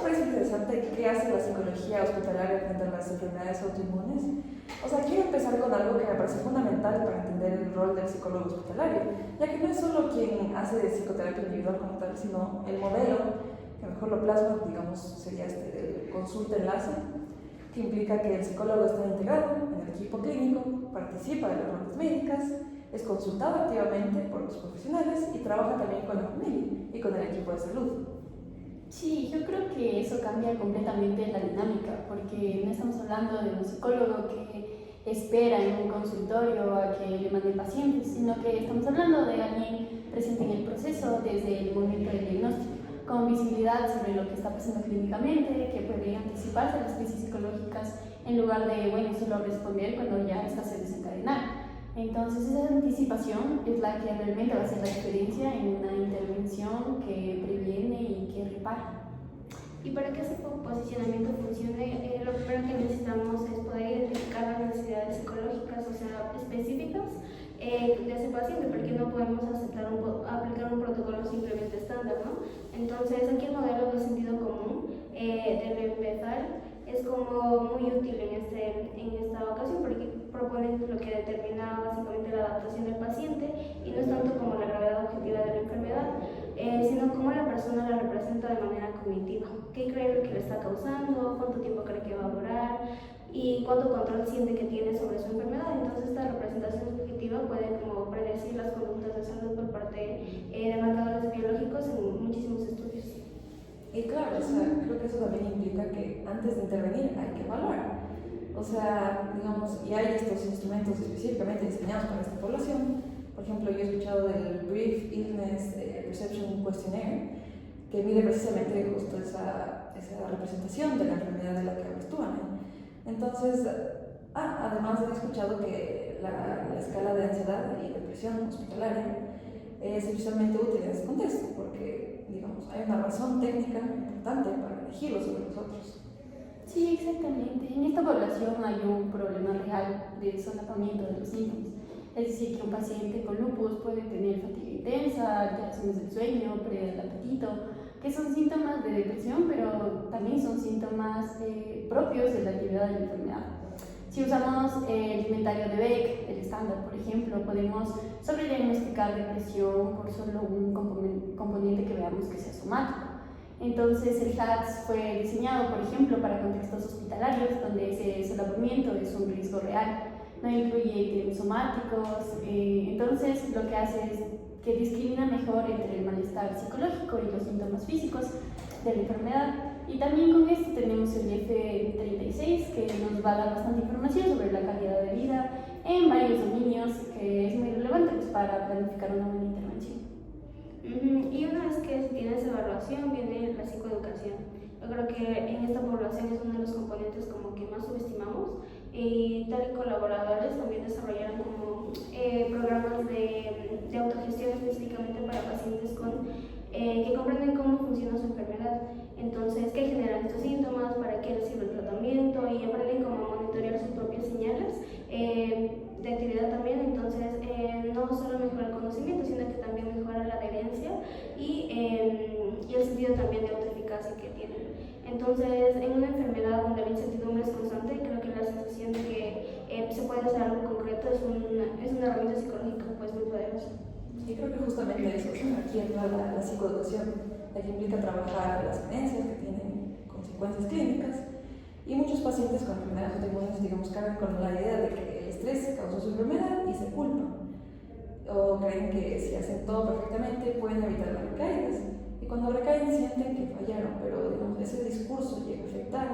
parece interesante qué hace la psicología hospitalaria frente a las enfermedades autoinmunes. O sea, quiero empezar con algo que me parece fundamental para entender el rol del psicólogo hospitalario, ya que no es solo quien hace psicoterapia individual como tal, sino el modelo que mejor lo plasma, digamos, sería el consulta enlace, que implica que el psicólogo está integrado en el equipo clínico, participa de las rondas médicas, es consultado activamente por los profesionales y trabaja también con la familia y con el equipo de salud. Sí, yo creo que eso cambia completamente la dinámica, porque no estamos hablando de un psicólogo que espera en un consultorio a que le manden pacientes, sino que estamos hablando de alguien presente en el proceso desde el momento del diagnóstico, con visibilidad sobre lo que está pasando clínicamente, que puede anticiparse a las crisis psicológicas en lugar de, bueno, solo responder cuando ya está se desencadena. Entonces esa anticipación es la que realmente va a ser la experiencia en una intervención que previene y que repara. Y para que ese posicionamiento funcione, lo primero que necesitamos es poder identificar las necesidades psicológicas, o sea, específicas de ese paciente, porque no podemos aplicar un protocolo simplemente estándar, ¿no? Entonces, aquí el modelo de sentido común debe empezar. Es como muy útil en esta ocasión porque propone lo que determina básicamente la adaptación del paciente y no es tanto como la gravedad objetiva de la enfermedad, sino cómo la persona la representa de manera cognitiva. ¿Qué cree que le está causando? ¿Cuánto tiempo cree que va a durar? ¿Y cuánto control siente que tiene sobre su enfermedad? Entonces esta representación subjetiva puede como predecir las conductas de salud por parte de marcadores biológicos en muchísimos estudios. Y claro, o sea, creo que eso también implica que antes de intervenir hay que evaluar. O sea, digamos, y hay estos instrumentos específicamente diseñados para esta población. Por ejemplo, yo he escuchado del Brief Illness Perception Questionnaire, que mide precisamente justo esa representación de la enfermedad de la que hablas tú, Ana. Entonces, además he escuchado que la escala de ansiedad y depresión hospitalaria es especialmente útil en este contexto, porque, digamos, hay una razón técnica importante para elegirlo sobre los otros. Sí, exactamente. En esta población hay un problema real de solapamiento de los síntomas. Es decir, que un paciente con lupus puede tener fatiga intensa, alteraciones del sueño, pérdida del apetito, que son síntomas de depresión, pero también son síntomas propios de la actividad de la enfermedad. Si usamos el inventario de Beck, el estándar, por ejemplo, podemos sobrediagnosticar depresión por solo un componente que veamos que sea somático. Entonces, el HATS fue diseñado, por ejemplo, para contextos hospitalarios, donde ese solapamiento es un riesgo real, no incluye ítems somáticos. Entonces, lo que hace es que discrimina mejor entre el malestar psicológico y los síntomas físicos de la enfermedad. Y también con esto tenemos el F36, que nos va a dar bastante información sobre la calidad de vida en varios dominios, que es muy relevante para planificar una buena intervención. Y una vez que se tiene esa evaluación, viene la psicoeducación. Yo creo que en esta población es uno de los componentes como que más subestimamos, y tal y colaboradores también desarrollaron como programas de autogestión específicamente para pacientes que comprenden cómo funciona su enfermedad. Entonces, qué generan estos síntomas, para qué les sirve el tratamiento, y aprenden cómo a monitorear sus propias señales de actividad también. Entonces, no solo mejora el conocimiento, sino que también mejora la adherencia y el sentido también de autoeficacia que tienen. Entonces, en una enfermedad donde la incertidumbre es constante, creo que la sensación de que se puede hacer algo concreto es una herramienta psicológica pues muy poderosa. Y creo que justamente eso, aquí entra la psicoeducación, la que implica trabajar las creencias que tienen consecuencias clínicas. Y muchos pacientes con enfermedades autoinmunes, digamos, cargan con la idea de que el estrés causó su enfermedad y se culpan. O creen que si hacen todo perfectamente pueden evitar las recaídas. Y cuando recaen sienten que fallaron, pero digamos, ese discurso llega a afectar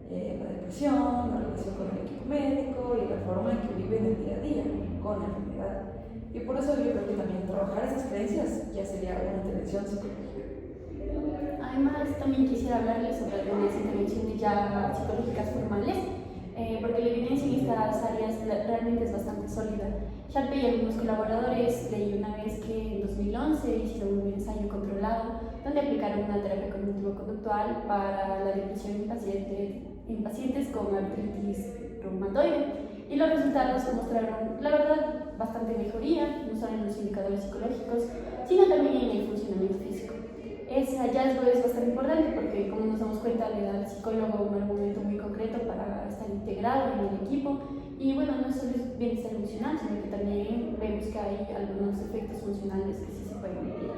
la depresión, la relación con el equipo médico y la forma en que viven el día a día con la enfermedad. Y por eso yo creo que también trabajar esas creencias ya sería una intervención psicológica. Además, también quisiera hablarles sobre algunas intervenciones ya psicológicas formales, porque la evidencia en estas áreas realmente es bastante sólida. Sharpe y algunos colaboradores leí una vez que en 2011 hicieron un ensayo controlado donde aplicaron una terapia cognitivo-conductual para la depresión en pacientes con artritis reumatoide, y los resultados mostraron, la verdad, bastante mejoría, no solo en los indicadores psicológicos, sino también en el funcionamiento físico. ese hallazgo es bastante importante porque, como nos damos cuenta, le da al psicólogo un argumento muy concreto para estar integrado en el equipo. Y bueno, no solo es bienestar emocional, sino que también vemos que hay algunos efectos funcionales que sí se pueden medir.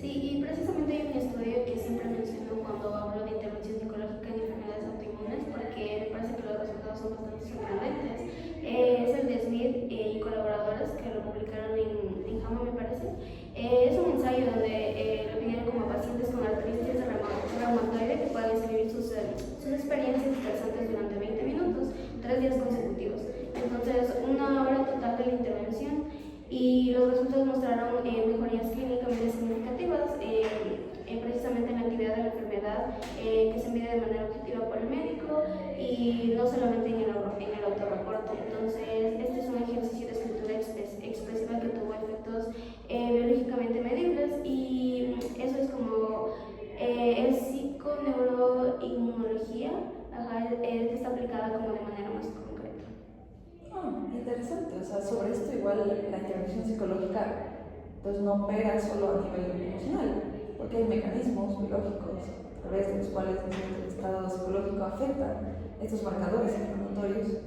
Sí, y precisamente hay un estudio que siempre menciono cuando hablo de intervención psicológica en enfermedades autoinmunes, porque me parece que los resultados son bastante sorprendentes. Es el de Smith y colaboradores que lo publicaron en JAMA, me parece. Es un ensayo donde le pidieron como a pacientes con artritis reumatoide que puedan escribir sus experiencias estresantes durante 20 minutos, 3 días consecutivos. Entonces, 1 hora total de la intervención. Y los resultados mostraron mejorías clínicamente significativas, precisamente en la actividad de la enfermedad, que se mide de manera objetiva por el médico y no solamente en el autorreporte. Entonces, este es un ejercicio de escritura expresiva que tuvo efectos biológicamente medibles, y eso es como el psiconeuroinmunología, que está aplicada como de manera más concreta. Interesante, o sea, sobre esto igual la intervención psicológica pues no pega solo a nivel emocional, porque hay mecanismos biológicos a través de los cuales el estado psicológico afecta estos marcadores inflamatorios,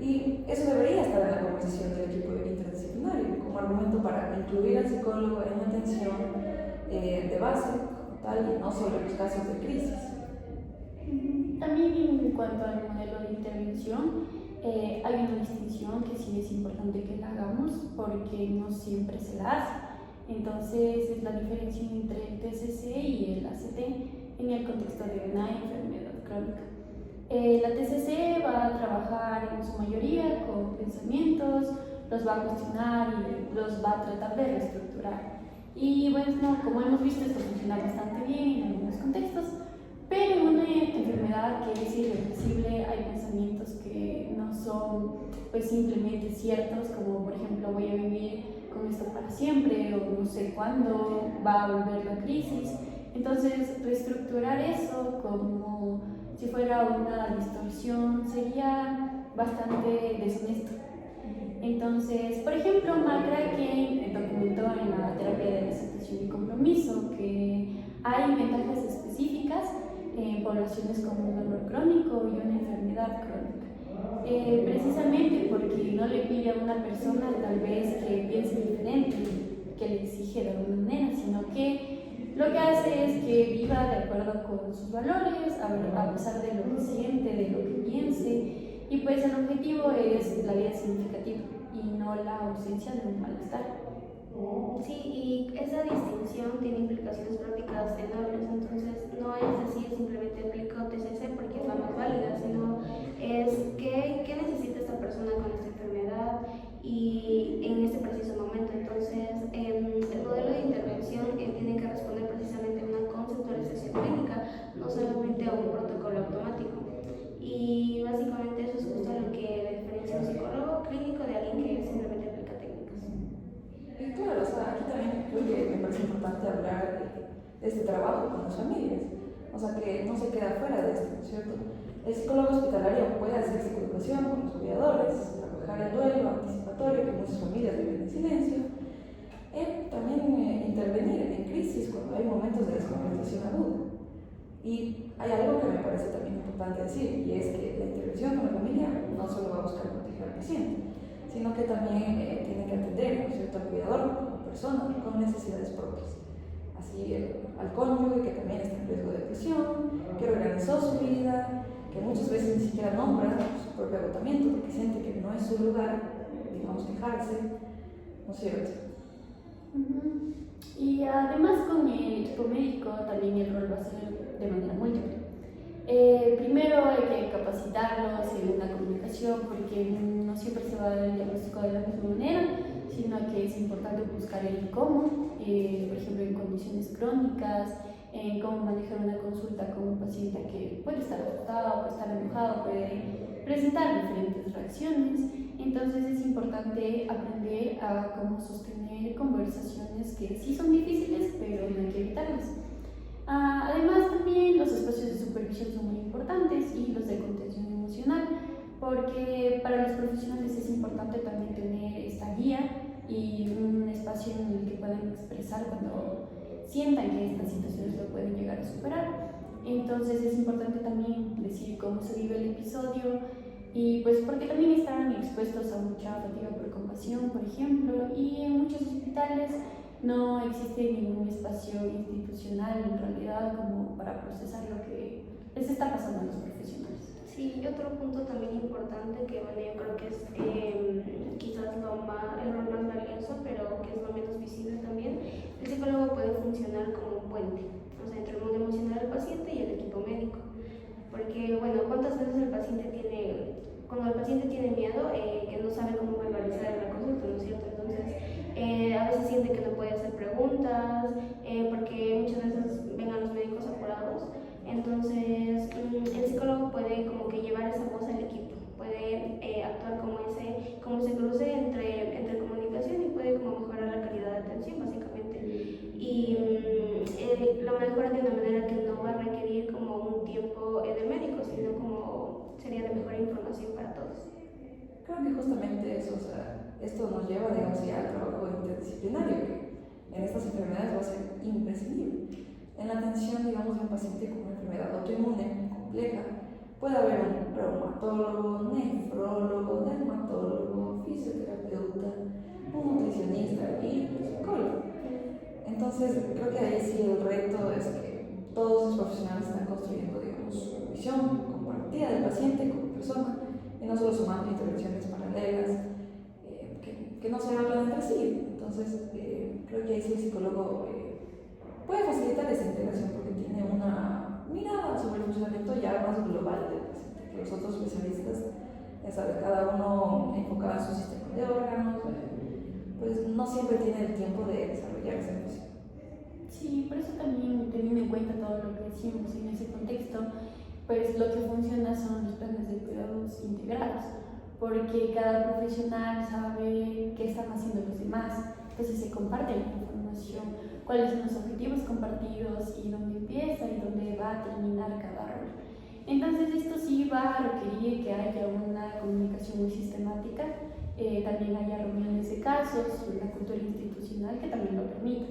y eso debería estar en la conversación del equipo interdisciplinario como argumento para incluir al psicólogo en la atención de base como tal, y no solo en los casos de crisis. También en cuanto al modelo de intervención, hay una distinción que sí es importante que la hagamos porque no siempre se la hace. Entonces, es la diferencia entre el TCC y el ACT en el contexto de una enfermedad crónica. La TCC va a trabajar en su mayoría con pensamientos, los va a cuestionar y los va a tratar de reestructurar. Y bueno, como hemos visto, esto funciona bastante bien en algunos contextos. Pero en una enfermedad que es irreversible hay pensamientos que no son pues simplemente ciertos, como por ejemplo voy a vivir con esto para siempre o no sé cuándo va a volver la crisis. Entonces reestructurar eso como si fuera una distorsión sería bastante deshonesto. Entonces, por ejemplo, McCracken documentó en la terapia de aceptación y compromiso que hay ventajas específicas en poblaciones con un dolor crónico y una enfermedad crónica, precisamente porque no le pide a una persona tal vez que piense diferente, que le exige de alguna manera, sino que lo que hace es que viva de acuerdo con sus valores, a pesar de lo que siente, de lo que piense, y pues el objetivo es la vida significativa y no la ausencia de un malestar. Sí, y esa distinción tiene implicaciones prácticas enormes, entonces no es decir simplemente aplico TCC porque es la más válida, sino es qué necesita esta persona con esta enfermedad y en este preciso momento. Entonces, el modelo de intervención tiene que responder precisamente a una conceptualización clínica, no solamente a un protocolo automático. Y básicamente eso es justo lo que diferencia a un psicólogo clínico de alguien que simplemente aplica técnicas. Claro, o sea, aquí también creo que me parece importante hablar de este trabajo con las familias, o sea, que no se queda fuera de esto, ¿no es cierto? El psicólogo hospitalario puede hacer psicoeducación con los cuidadores, trabajar el duelo anticipatorio que muchas familias viven en silencio, también intervenir en crisis cuando hay momentos de descompensación aguda. Y hay algo que me parece también importante decir, y es que la intervención con la familia no solo va a buscar proteger al paciente, sino que también tiene que atender, ¿no es cierto?, al cuidador como persona con necesidades propias. Así al cónyuge que también está en riesgo de depresión, que organizó su vida, que muchas veces ni siquiera nombra su propio agotamiento porque siente que no es su lugar, digamos, quejarse, ¿no es cierto? Y además con el equipo médico también el rol va a ser de manera múltiple. Primero hay que capacitarlos en la comunicación porque no siempre se va a dar el diagnóstico de la misma manera, sino que es importante buscar el cómo, por ejemplo en condiciones crónicas, en cómo manejar una consulta con un paciente que puede estar asustado, puede estar enojado, puede presentar diferentes reacciones. Entonces es importante aprender a cómo sostener conversaciones que sí son difíciles, pero no hay que evitarlas. Además también los espacios de supervisión son muy importantes y los de contención emocional, porque para los profesionales es importante también tener esta guía y un espacio en el que puedan expresar cuando sientan que estas situaciones lo pueden llegar a superar. Entonces es importante también decir cómo se vive el episodio y pues porque también están expuestos a mucha fatiga por compasión, por ejemplo, y en muchos hospitales no existe ningún espacio institucional en realidad como para procesar lo que les está pasando a los profesionales. Sí, y otro punto también importante que bueno, yo creo que es quizás el rol más valioso, pero que es lo menos visible también, el psicólogo puede funcionar como un puente, o sea, entre el mundo emocional del paciente y el equipo médico. Porque, bueno, ¿cuántas veces cuando el paciente tiene miedo, que no sabe cómo verbalizar la consulta, ¿no es cierto? Entonces, a veces siente que no puede hacer preguntas, porque muchas veces ven a los médicos apurados. Entonces, el psicólogo puede como que llevar esa voz al equipo, puede actuar como ese cruce entre comunicación y puede como mejorar la calidad de atención, básicamente. Y lo mejora de una manera que no va a requerir como un tiempo de médico, sino como sería de mejor información para todos. Creo que justamente eso, o sea, esto nos lleva, digamos, ya al trabajo interdisciplinario, que en estas enfermedades va a ser imprescindible. En la atención, digamos, de un paciente con una enfermedad autoinmune compleja, puede haber un reumatólogo, nefrólogo, dermatólogo, fisioterapeuta, un nutricionista y un psicólogo. Entonces, creo que ahí sí el reto es que todos los profesionales están construyendo, digamos, su visión compartida del paciente como persona y no solo sumando intervenciones paralelas que no se hablan entre sí. Entonces, creo que ahí sí el psicólogo puede facilitar esa integración porque tiene una mirada sobre el funcionamiento ya más global del paciente que los otros especialistas, ya saben, cada uno enfocado en su sistema de órganos, pues no siempre tiene el tiempo de desarrollar esa emoción. Sí, por eso también teniendo en cuenta todo lo que decimos en ese contexto, pues lo que funciona son los planes de cuidados integrados, porque cada profesional sabe qué están haciendo los demás, entonces se comparte la información, cuáles son los objetivos compartidos y dónde empieza y dónde va a terminar cada rol. Entonces esto sí va a requerir que haya una comunicación muy sistemática, también haya reuniones de casos, una cultura institucional que también lo permita.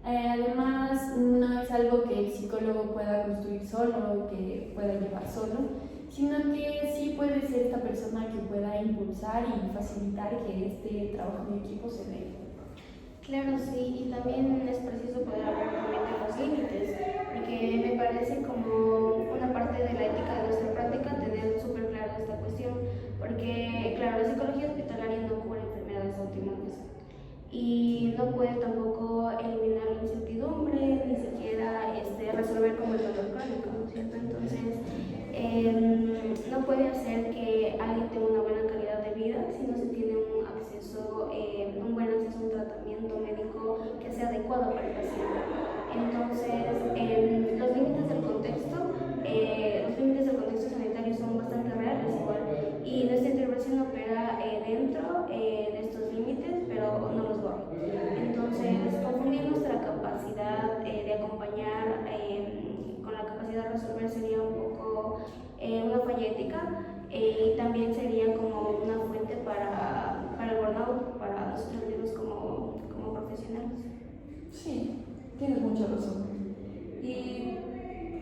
Además, no es algo que el psicólogo pueda construir solo, que pueda llevar solo, sino que sí puede ser esta persona que pueda impulsar y facilitar que este trabajo en equipo se dé. Claro, sí, y también es preciso poder hablar también de los límites, porque me parece como una parte de la ética de nuestra práctica tener súper claro esta cuestión, porque claro, la psicología hospitalaria no cubre enfermedades autoinmunes y no puede tampoco eliminar la incertidumbre, ni siquiera resolver como el dolor crónico, ¿no es cierto? Entonces, no puede hacer que alguien tenga una buena calidad de vida si no se tiene un buen acceso a un tratamiento médico que sea adecuado para el paciente. Entonces, los límites del contexto sanitario son bastante reales igual, y nuestra intervención opera dentro de estos límites, pero no los borra. Entonces, confundir nuestra capacidad de acompañar con la capacidad de resolver sería un poco una falla ética, y también sería como una fuente para el burnout, para nosotros mismos como profesionales. Sí, tienes mucha razón. Y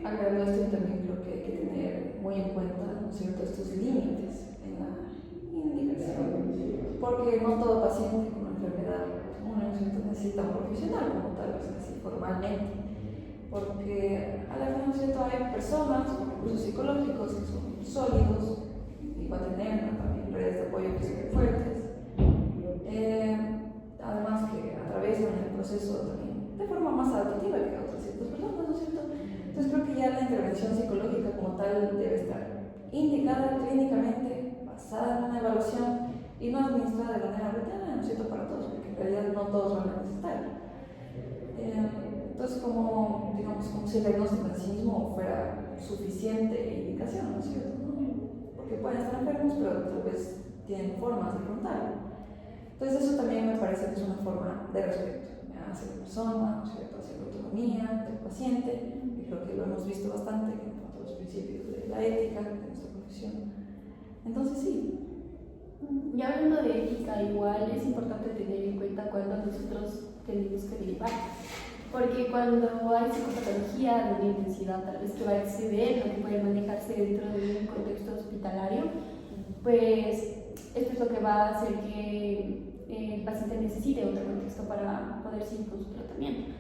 agregando esto, también creo que hay que tener muy en cuenta, ¿no es cierto?, estos límites en la indicación, porque no todo paciente con una enfermedad necesita un profesional como tal, o sea, así formalmente, porque a la final, ¿no es cierto?, hay personas con recursos psicológicos que son sólidos y va a tener también redes de apoyo que son fuertes, además que atraviesan el proceso también de forma más adaptativa que otras ciertas personas, ¿no es cierto? Entonces creo que ya la intervención psicológica como tal debe estar indicada clínicamente, basada en una evaluación y no administrada de manera arbitraria, ¿no es cierto?, para todos, porque en realidad no todos van a necesitar. Entonces, como si el diagnóstico en sí mismo fuera suficiente indicación, ¿no es cierto?, ¿no? Porque pueden estar enfermos, pero tal vez tienen formas de afrontarlo. Entonces, eso también me parece que es una forma de respeto hacia la persona, ¿no es cierto?, hacia la autonomía del paciente, y creo que lo hemos visto bastante en cuanto a los principios de la ética de nuestra profesión. Entonces, sí. Y hablando de ética, igual es importante tener en cuenta cuando nosotros tenemos que derivar. porque cuando hay psicopatología de una intensidad tal vez que va a exceder lo que puede manejarse dentro de un contexto hospitalario, pues esto es lo que va a hacer que el paciente necesite otro contexto para poder seguir con su tratamiento.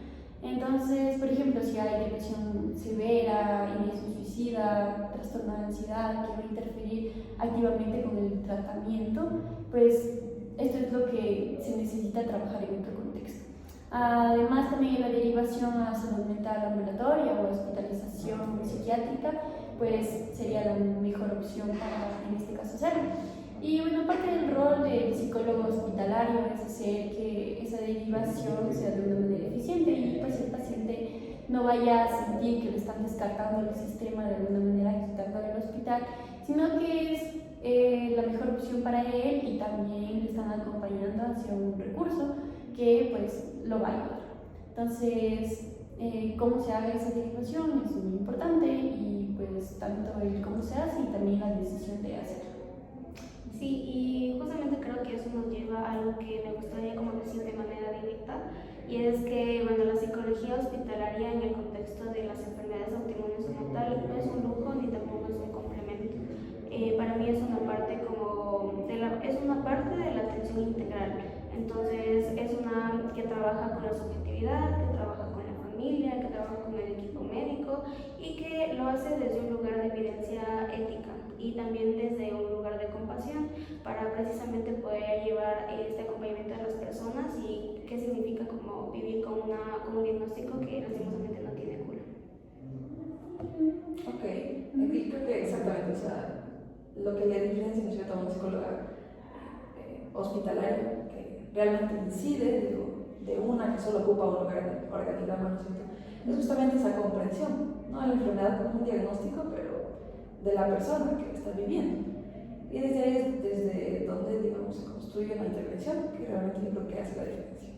Entonces, por ejemplo, si hay depresión severa, ideación suicida, trastorno de ansiedad que va a interferir activamente con el tratamiento, pues esto es lo que se necesita trabajar en otro contexto. Además, también la derivación a salud mental ambulatoria o hospitalización psiquiátrica, pues sería la mejor opción para, en este caso, hacerlo. Y bueno, parte del rol del psicólogo hospitalario es hacer que esa derivación sea de una manera eficiente y pues el paciente no vaya a sentir que lo están descartando del sistema de alguna manera, quitando del hospital, sino que es la mejor opción para él y también le están acompañando hacia un recurso que pues lo va a ayudar. Entonces, cómo se haga esa derivación es muy importante y pues tanto el cómo se hace y también la decisión de hacerlo. Sí, y justamente creo que eso nos lleva a algo que me gustaría como decir de manera directa, y es que bueno, la psicología hospitalaria en el contexto de las enfermedades autoinmunes como tal no es un lujo ni tampoco es un complemento. Para mí es una parte es una parte de la atención integral. Entonces es una que trabaja con la subjetividad, que trabaja con la familia, que trabaja con el equipo médico y que lo hace desde un lugar de evidencia ética y también desde un lugar de compasión para precisamente poder llevar este acompañamiento a las personas y qué significa como vivir con un diagnóstico que lastimosamente no tiene cura. Ok, aquí creo que exactamente, o sea, lo que le diferencia, ¿no es cierto?, a una psicóloga hospitalaria que realmente incide, digo, de una que solo ocupa un lugar en el organigrama, ¿no es cierto?, es justamente esa comprensión, ¿no?, la enfermedad como un diagnóstico, pero de la persona que está viviendo. Y desde ahí es desde donde, digamos, se construye una intervención que realmente yo creo que hace la diferencia.